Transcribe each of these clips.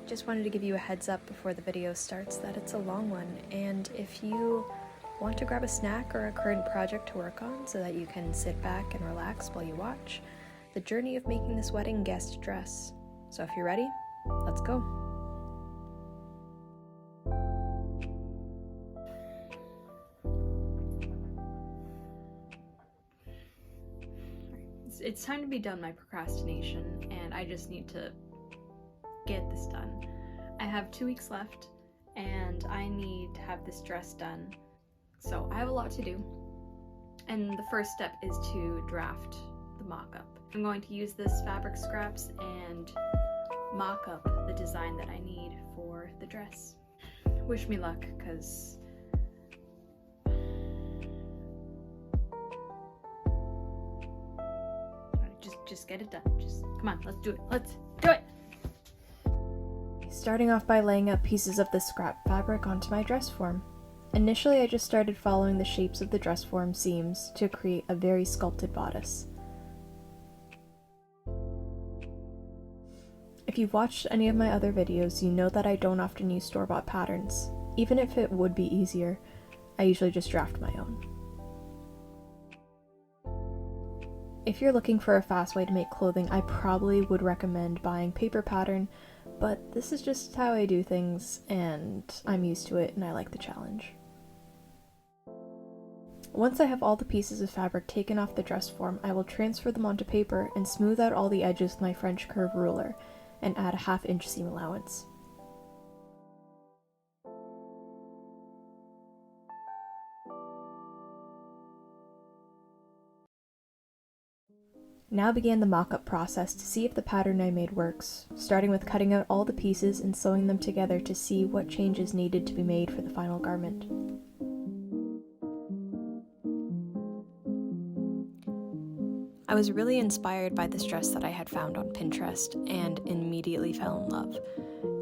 Just wanted to give you a heads up before the video starts that it's a long one, and if you want to grab a snack or a current project to work on so that you can sit back and relax while you watch the journey of making this wedding guest dress. So if you're ready, let's go. It's time to be done my procrastination, and I just need to get this done. I have 2 weeks left, and I need to have this dress done. So I have a lot to do, and the first step is to draft the mock-up. I'm going to use this fabric scraps and mock up the design that I need for the dress. Wish me luck, because just get it done. Just come on, let's do it. Let's do it. Starting off by laying out pieces of the scrap fabric onto my dress form. Initially, I just started following the shapes of the dress form seams to create a very sculpted bodice. If you've watched any of my other videos, you know that I don't often use store-bought patterns. Even if it would be easier, I usually just draft my own. If you're looking for a fast way to make clothing, I probably would recommend buying paper pattern, but this is just how I do things, and I'm used to it and I like the challenge. Once I have all the pieces of fabric taken off the dress form, I will transfer them onto paper and smooth out all the edges with my French curve ruler, and add a 1/2 inch seam allowance. Now began the mock-up process to see if the pattern I made works, starting with cutting out all the pieces and sewing them together to see what changes needed to be made for the final garment. I was really inspired by this dress that I had found on Pinterest and immediately fell in love.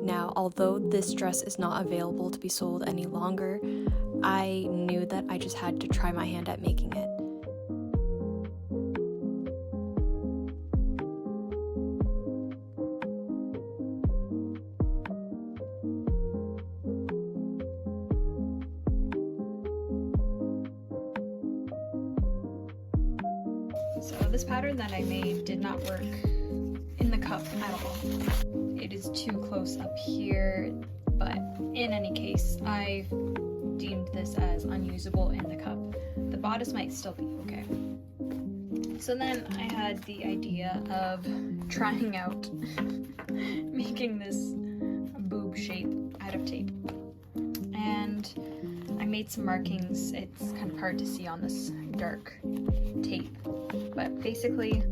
Now, although this dress is not available to be sold any longer, I knew that I just had to try my hand at making it. So this pattern that I made did not work in the cup at all. It is too close up here, but in any case, I deemed this as unusable in the cup. The bodice might still be okay. So then I had the idea of trying out making this boob shape out of tape. And I made some markings. It's kind of hard to see on this dark tape, but basically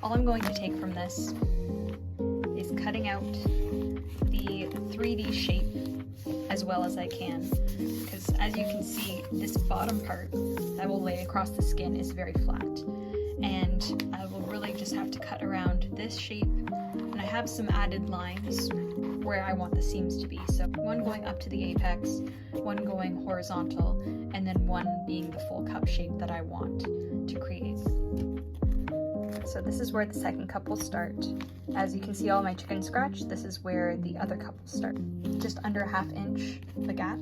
all I'm going to take from this is cutting out the 3D shape as well as I can, because as you can see, this bottom part that will lay across the skin is very flat, and I will really just have to cut around this shape, and I have some added lines where I want the seams to be. So one going up to the apex, one going horizontal, and then one being the full cup shape that I want to create. So this is where the second cup will start. As you can see all my chicken scratch, this is where the other cup will start. Just under 1/2 inch, the gap.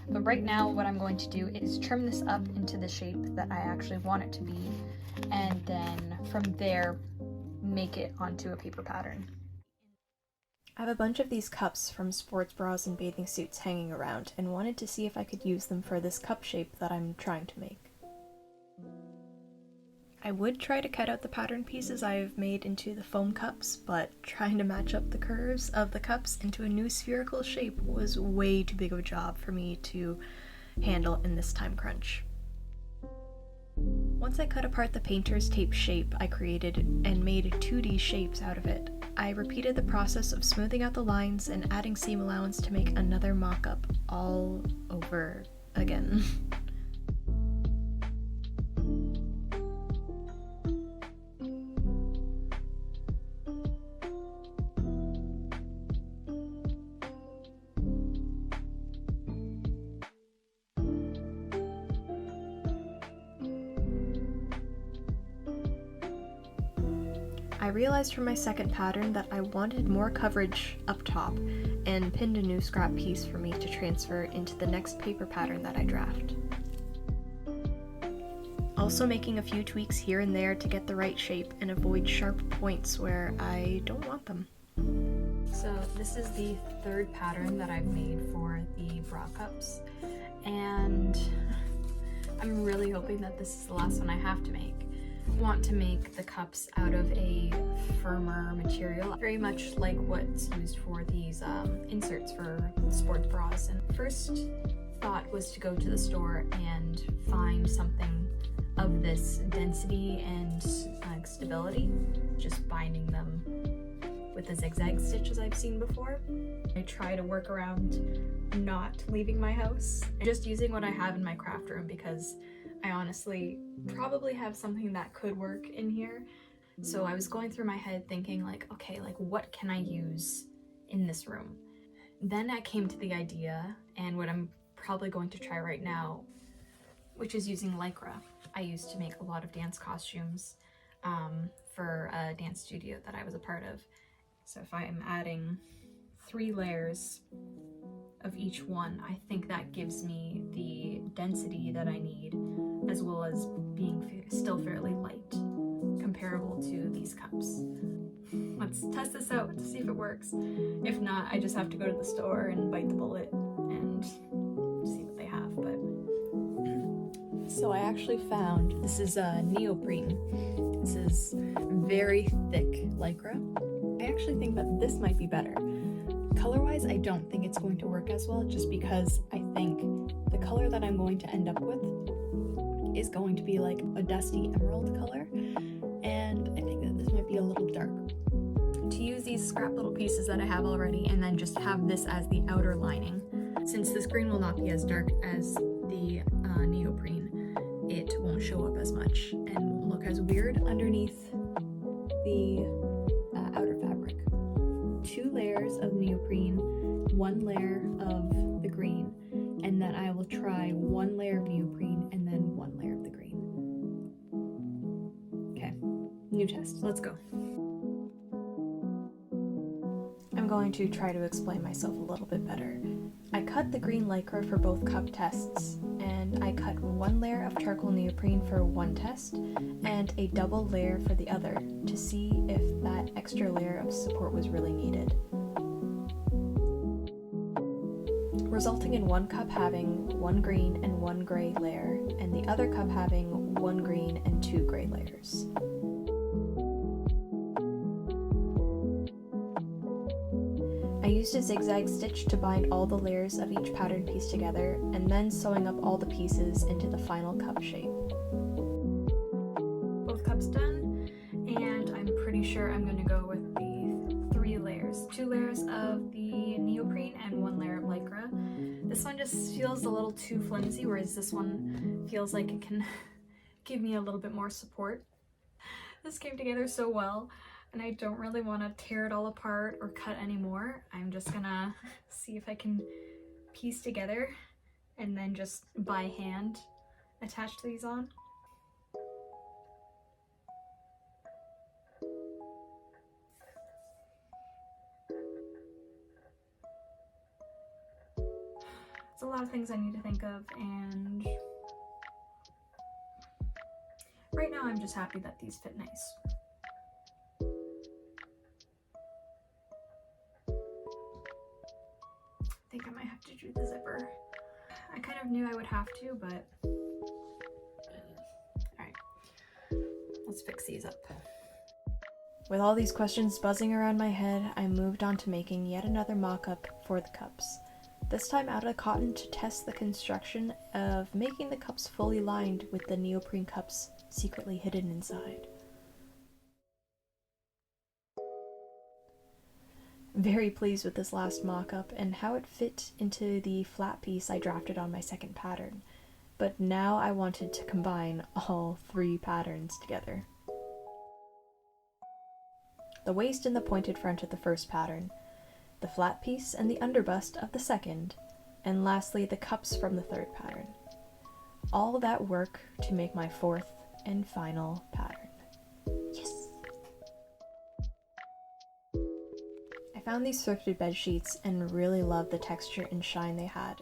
But right now what I'm going to do is trim this up into the shape that I actually want it to be, and then from there make it onto a paper pattern. I have a bunch of these cups from sports bras and bathing suits hanging around and wanted to see if I could use them for this cup shape that I'm trying to make. I would try to cut out the pattern pieces I've made into the foam cups, but trying to match up the curves of the cups into a new spherical shape was way too big of a job for me to handle in this time crunch. Once I cut apart the painter's tape shape I created and made 2D shapes out of it, I repeated the process of smoothing out the lines and adding seam allowance to make another mock-up all over again. I realized from my second pattern that I wanted more coverage up top and pinned a new scrap piece for me to transfer into the next paper pattern that I draft. Also making a few tweaks here and there to get the right shape and avoid sharp points where I don't want them. So this is the third pattern that I've made for the bra cups, and I'm really hoping that this is the last one I have to make. I want to make the cups out of a firmer material, very much like what's used for these inserts for sports bras. And first thought was to go to the store and find something of this density and stability, just binding them with the zigzag stitches I've seen before. I try to work around not leaving my house and just using what I have in my craft room, because I honestly probably have something that could work in here. So I was going through my head thinking like, okay, like what can I use in this room? Then I came to the idea, and what I'm probably going to try right now, which is using Lycra. I used to make a lot of dance costumes for a dance studio that I was a part of. So if I am adding 3 layers of each one, I think that gives me the density that I need, as well as being still fairly light, comparable to these cups. Let's test this out to see if it works. If not, I just have to go to the store and bite the bullet and see what they have. But so I actually found, this is neoprene. This is very thick Lycra. I actually think that this might be better. Color-wise, I don't think it's going to work as well, just because I think the color that I'm going to end up with is going to be like a dusty emerald color, and I think that this might be a little dark. To use these scrap little pieces that I have already and then just have this as the outer lining, since this green will not be as dark as the neoprene, it won't show up as much and won't look as weird underneath the outer fabric. 2 layers of neoprene, 1 layer of the green, and then I will try 1 layer of neoprene and then 1 layer of the green. Okay, new test, let's go. I'm going to try to explain myself a little bit better. I cut the green Lycra for both cup tests, and I cut 1 layer of charcoal neoprene for one test and a double layer for the other to see if that extra layer of support was really needed, resulting in one cup having 1 green and 1 gray layer, and the other cup having 1 green and 2 gray layers. I used a zigzag stitch to bind all the layers of each pattern piece together, and then sewing up all the pieces into the final cup shape. Both cups done, and I'm pretty sure I'm going to go with the 3 layers. 2 layers of the neoprene and 1 layer of Lycra. This one just feels a little too flimsy, whereas this one feels like it can give me a little bit more support. This came together so well, and I don't really want to tear it all apart or cut anymore. I'm just gonna see if I can piece together and then just by hand attach these on. It's a lot of things I need to think of, and right now I'm just happy that these fit nice. I think I might have to do the zipper. I kind of knew I would have to, but alright, let's fix these up. With all these questions buzzing around my head, I moved on to making yet another mock-up for the cups. This time out of cotton to test the construction of making the cups fully lined with the neoprene cups secretly hidden inside. Very pleased with this last mock-up and how it fit into the flat piece I drafted on my second pattern, but now I wanted to combine all 3 patterns together. The waist and the pointed front of the first pattern, the flat piece and the underbust of the second, and lastly the cups from the third pattern. All that work to make my 4th and final pattern. Yes! found these thrifted bed sheets and really loved the texture and shine they had.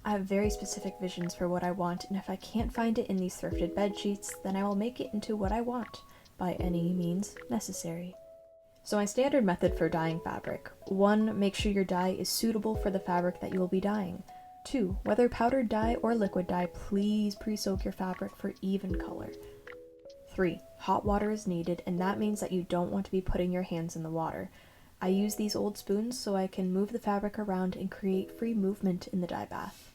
I have very specific visions for what I want, and if I can't find it in these thrifted bed sheets, then I will make it into what I want, by any means necessary. So my standard method for dyeing fabric: 1. Make sure your dye is suitable for the fabric that you will be dyeing. 2. Whether powdered dye or liquid dye, please pre-soak your fabric for even color. 3. Hot water is needed, and that means that you don't want to be putting your hands in the water. I use these old spoons so I can move the fabric around and create free movement in the dye bath.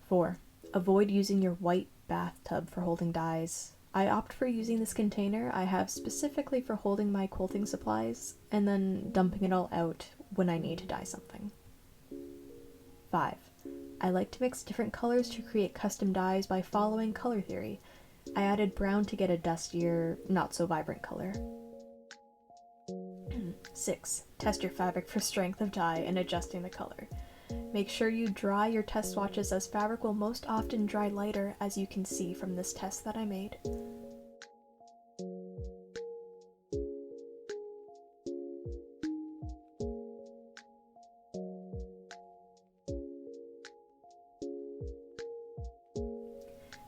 4. Avoid using your white bathtub for holding dyes. I opt for using this container I have specifically for holding my quilting supplies, and then dumping it all out when I need to dye something. 5. I like to mix different colors to create custom dyes by following color theory. I added brown to get a dustier, not so vibrant color. 6. Test your fabric for strength of dye and adjusting the color. Make sure you dry your test swatches, as fabric will most often dry lighter, as you can see from this test that I made.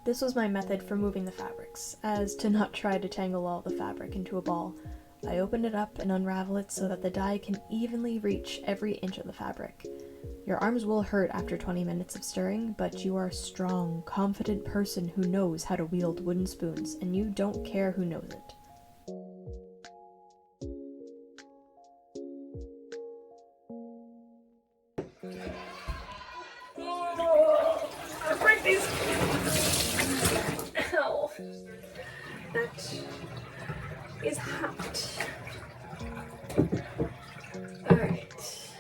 This was my method for moving the fabrics, as to not try to tangle all the fabric into a ball. I open it up and unravel it so that the dye can evenly reach every inch of the fabric. Your arms will hurt after 20 minutes of stirring, but you are a strong, confident person who knows how to wield wooden spoons, and you don't care who knows it. I break these. Ow. That is hot. Alright.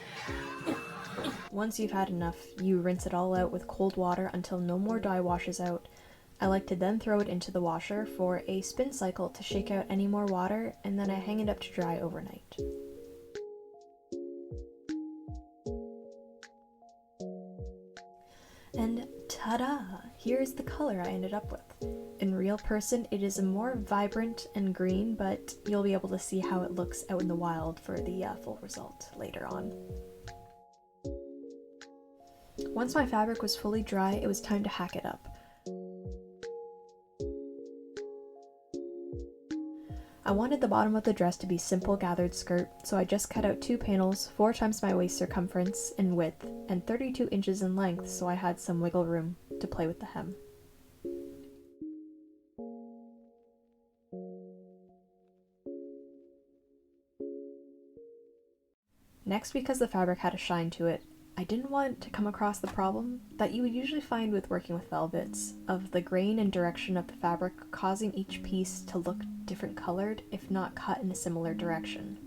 Once you've had enough, you rinse it all out with cold water until no more dye washes out. I like to then throw it into the washer for a spin cycle to shake out any more water, and then I hang it up to dry overnight. And ta-da! Here's the color I ended up with. In real person, it is a more vibrant and green, but you'll be able to see how it looks out in the wild for the full result later on. Once my fabric was fully dry, it was time to hack it up. I wanted the bottom of the dress to be simple gathered skirt, so I just cut out 2 panels, 4 times my waist circumference in width, and 32 inches in length, so I had some wiggle room to play with the hem. Next, because the fabric had a shine to it, I didn't want to come across the problem that you would usually find with working with velvets, of the grain and direction of the fabric causing each piece to look different colored, if not cut in a similar direction.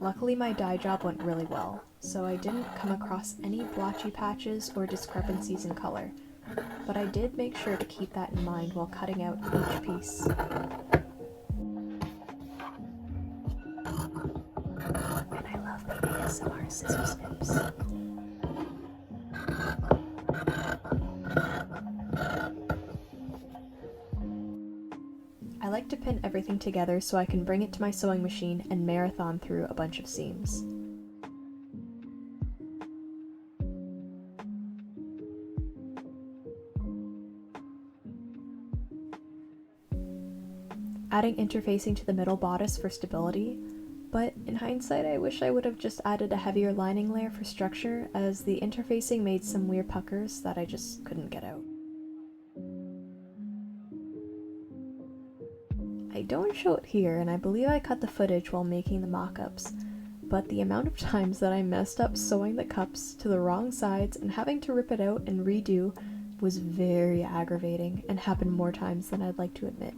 Luckily, my dye job went really well, so I didn't come across any blotchy patches or discrepancies in color, but I did make sure to keep that in mind while cutting out each piece. And I love the ASMR scissor snips. I like to pin everything together so I can bring it to my sewing machine and marathon through a bunch of seams. Adding interfacing to the middle bodice for stability, but in hindsight I wish I would have just added a heavier lining layer for structure, as the interfacing made some weird puckers that I just couldn't get out. I don't show it here, and I believe I cut the footage while making the mock-ups, but the amount of times that I messed up sewing the cups to the wrong sides and having to rip it out and redo was very aggravating, and happened more times than I'd like to admit.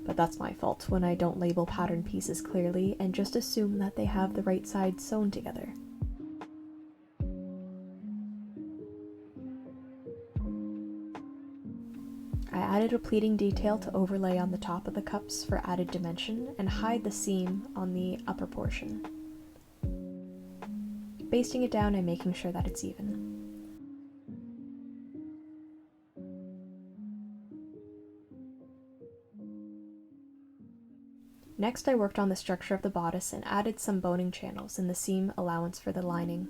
But that's my fault when I don't label pattern pieces clearly and just assume that they have the right sides sewn together. I added a pleating detail to overlay on the top of the cups for added dimension and hide the seam on the upper portion. Basting it down and making sure that it's even. Next, I worked on the structure of the bodice and added some boning channels in the seam allowance for the lining.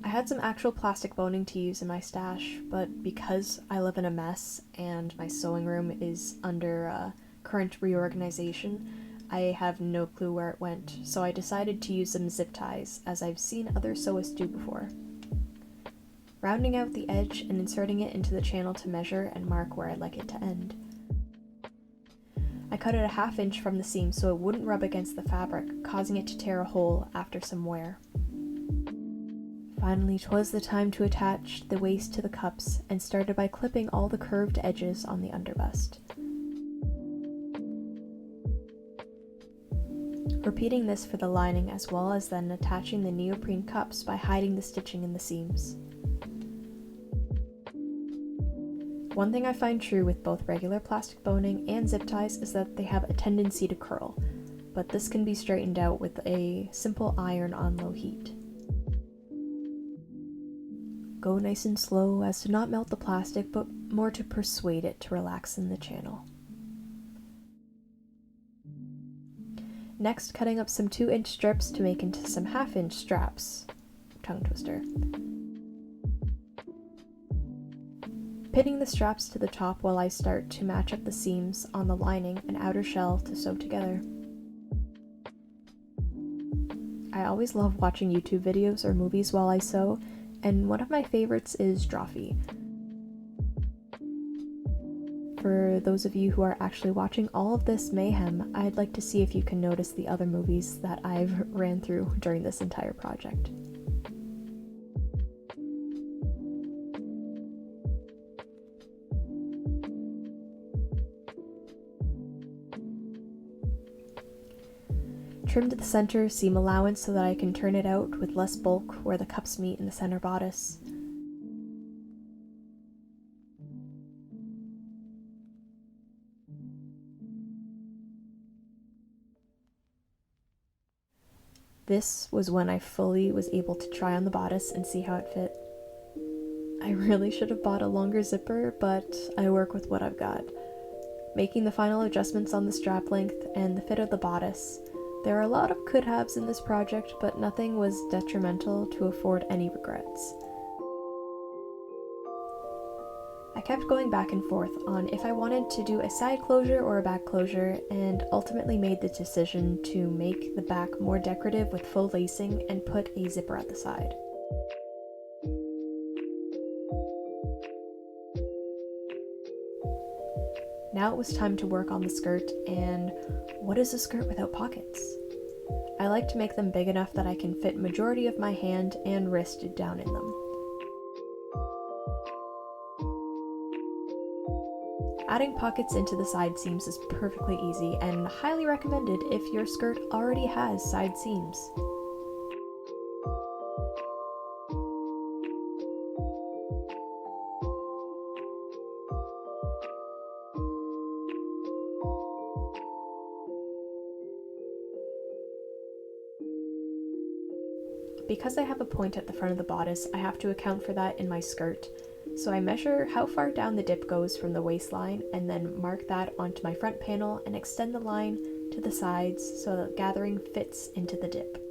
I had some actual plastic boning to use in my stash, but because I live in a mess and my sewing room is under current reorganization, I have no clue where it went, so I decided to use some zip ties, as I've seen other sewists do before. Rounding out the edge and inserting it into the channel to measure and mark where I'd like it to end. I cut it a 1/2 inch from the seam so it wouldn't rub against the fabric, causing it to tear a hole after some wear. Finally, 'twas the time to attach the waist to the cups, and started by clipping all the curved edges on the underbust. Repeating this for the lining, as well as then attaching the neoprene cups by hiding the stitching in the seams. One thing I find true with both regular plastic boning and zip ties is that they have a tendency to curl, but this can be straightened out with a simple iron on low heat. Go nice and slow as to not melt the plastic, but more to persuade it to relax in the channel. Next, cutting up some 2-inch strips to make into some 1/2 inch straps. Tongue twister. Pinning the straps to the top while I start to match up the seams on the lining and outer shell to sew together. I always love watching YouTube videos or movies while I sew, and one of my favorites is Drawfee. For those of you who are actually watching all of this mayhem, I'd like to see if you can notice the other movies that I've ran through during this entire project. Trimmed the center seam allowance so that I can turn it out with less bulk where the cups meet in the center bodice. This was when I fully was able to try on the bodice and see how it fit. I really should have bought a longer zipper, but I work with what I've got. Making the final adjustments on the strap length and the fit of the bodice. There are a lot of could-haves in this project, but nothing was detrimental to afford any regrets. I kept going back and forth on if I wanted to do a side closure or a back closure, and ultimately made the decision to make the back more decorative with full lacing and put a zipper at the side. Now it was time to work on the skirt, and what is a skirt without pockets? I like to make them big enough that I can fit majority of my hand and wrist down in them. Adding pockets into the side seams is perfectly easy and highly recommended if your skirt already has side seams. Because I have a point at the front of the bodice, I have to account for that in my skirt. So I measure how far down the dip goes from the waistline and then mark that onto my front panel and extend the line to the sides so that gathering fits into the dip.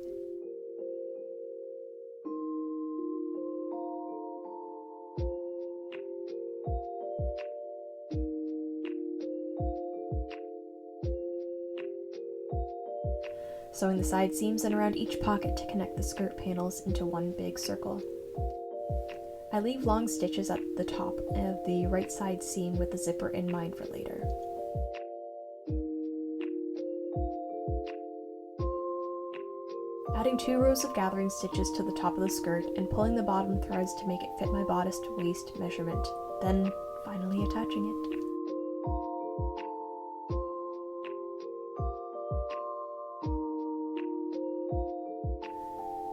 Sewing the side seams and around each pocket to connect the skirt panels into one big circle. I leave long stitches at the top of the right side seam with the zipper in mind for later. Adding 2 rows of gathering stitches to the top of the skirt and pulling the bottom threads to make it fit my bodice to waist measurement, then finally attaching it.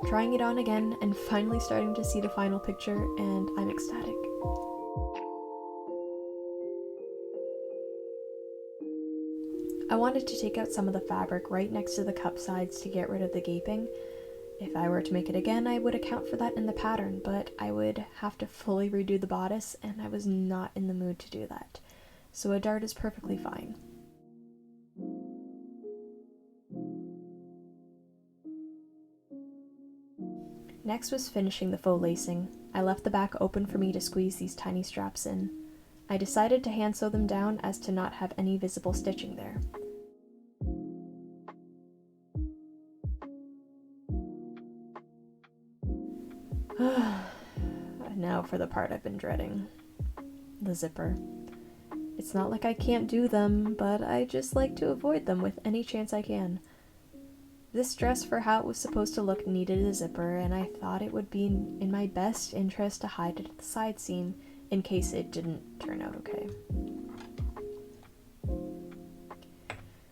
Trying it on again and finally starting to see the final picture, and I'm ecstatic. I wanted to take out some of the fabric right next to the cup sides to get rid of the gaping. If I were to make it again, I would account for that in the pattern, but I would have to fully redo the bodice, and I was not in the mood to do that. So a dart is perfectly fine. Next was finishing the faux lacing. I left the back open for me to squeeze these tiny straps in. I decided to hand sew them down as to not have any visible stitching there. Now for the part I've been dreading. The zipper. It's not like I can't do them, but I just like to avoid them with any chance I can. This dress, for how it was supposed to look, needed a zipper, and I thought it would be in my best interest to hide it at the side seam in case it didn't turn out okay.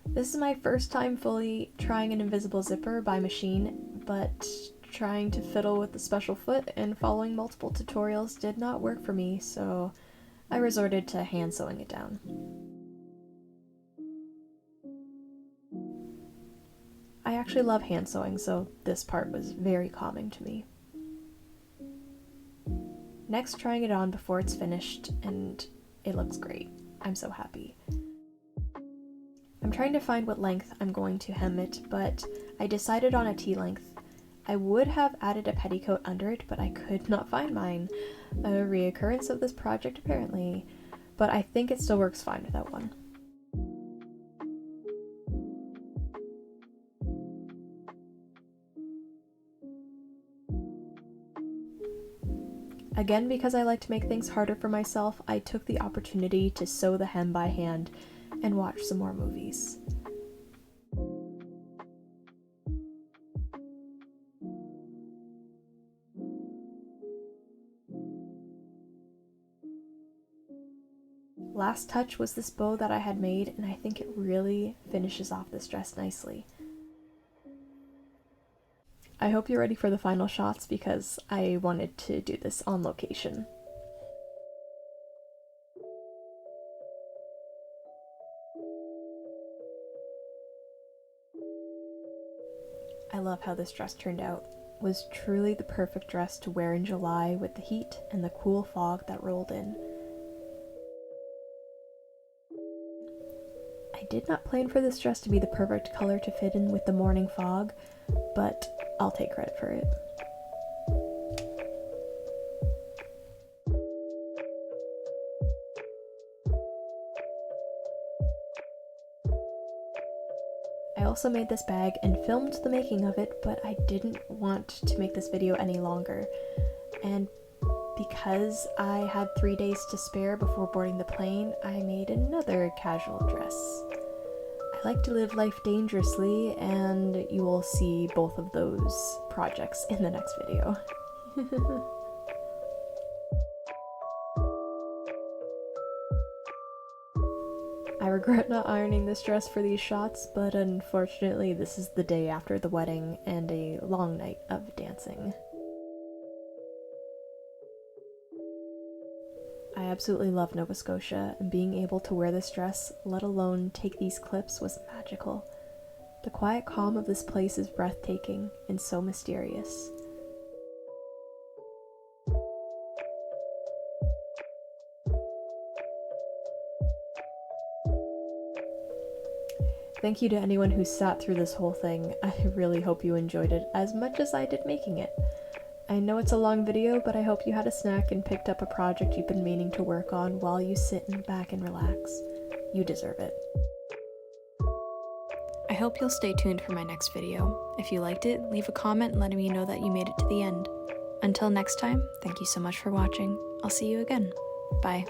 This is my first time fully trying an invisible zipper by machine, but trying to fiddle with the special foot and following multiple tutorials did not work for me, so I resorted to hand sewing it down. I actually love hand sewing, so this part was very calming to me. Next, trying it on before it's finished, and it looks great. I'm so happy. I'm trying to find what length I'm going to hem it, but I decided on a T-length. I would have added a petticoat under it, but I could not find mine. A reoccurrence of this project apparently, but I think it still works fine without one. Again, because I like to make things harder for myself, I took the opportunity to sew the hem by hand and watch some more movies. Last touch was this bow that I had made, and I think it really finishes off this dress nicely. I hope you're ready for the final shots because I wanted to do this on location. I love how this dress turned out. It was truly the perfect dress to wear in July with the heat and the cool fog that rolled in. I did not plan for this dress to be the perfect color to fit in with the morning fog, but I'll take credit for it. I also made this bag and filmed the making of it, but I didn't want to make this video any longer. And because I had 3 days to spare before boarding the plane, I made another casual dress. I like to live life dangerously, and you will see both of those projects in the next video. I regret not ironing this dress for these shots, but unfortunately this is the day after the wedding and a long night of dancing. I absolutely love Nova Scotia, and being able to wear this dress, let alone take these clips, was magical. The quiet calm of this place is breathtaking and so mysterious. Thank you to anyone who sat through this whole thing. I really hope you enjoyed it as much as I did making it. I know it's a long video, but I hope you had a snack and picked up a project you've been meaning to work on while you sit back and relax. You deserve it. I hope you'll stay tuned for my next video. If you liked it, leave a comment letting me know that you made it to the end. Until next time, thank you so much for watching. I'll see you again. Bye.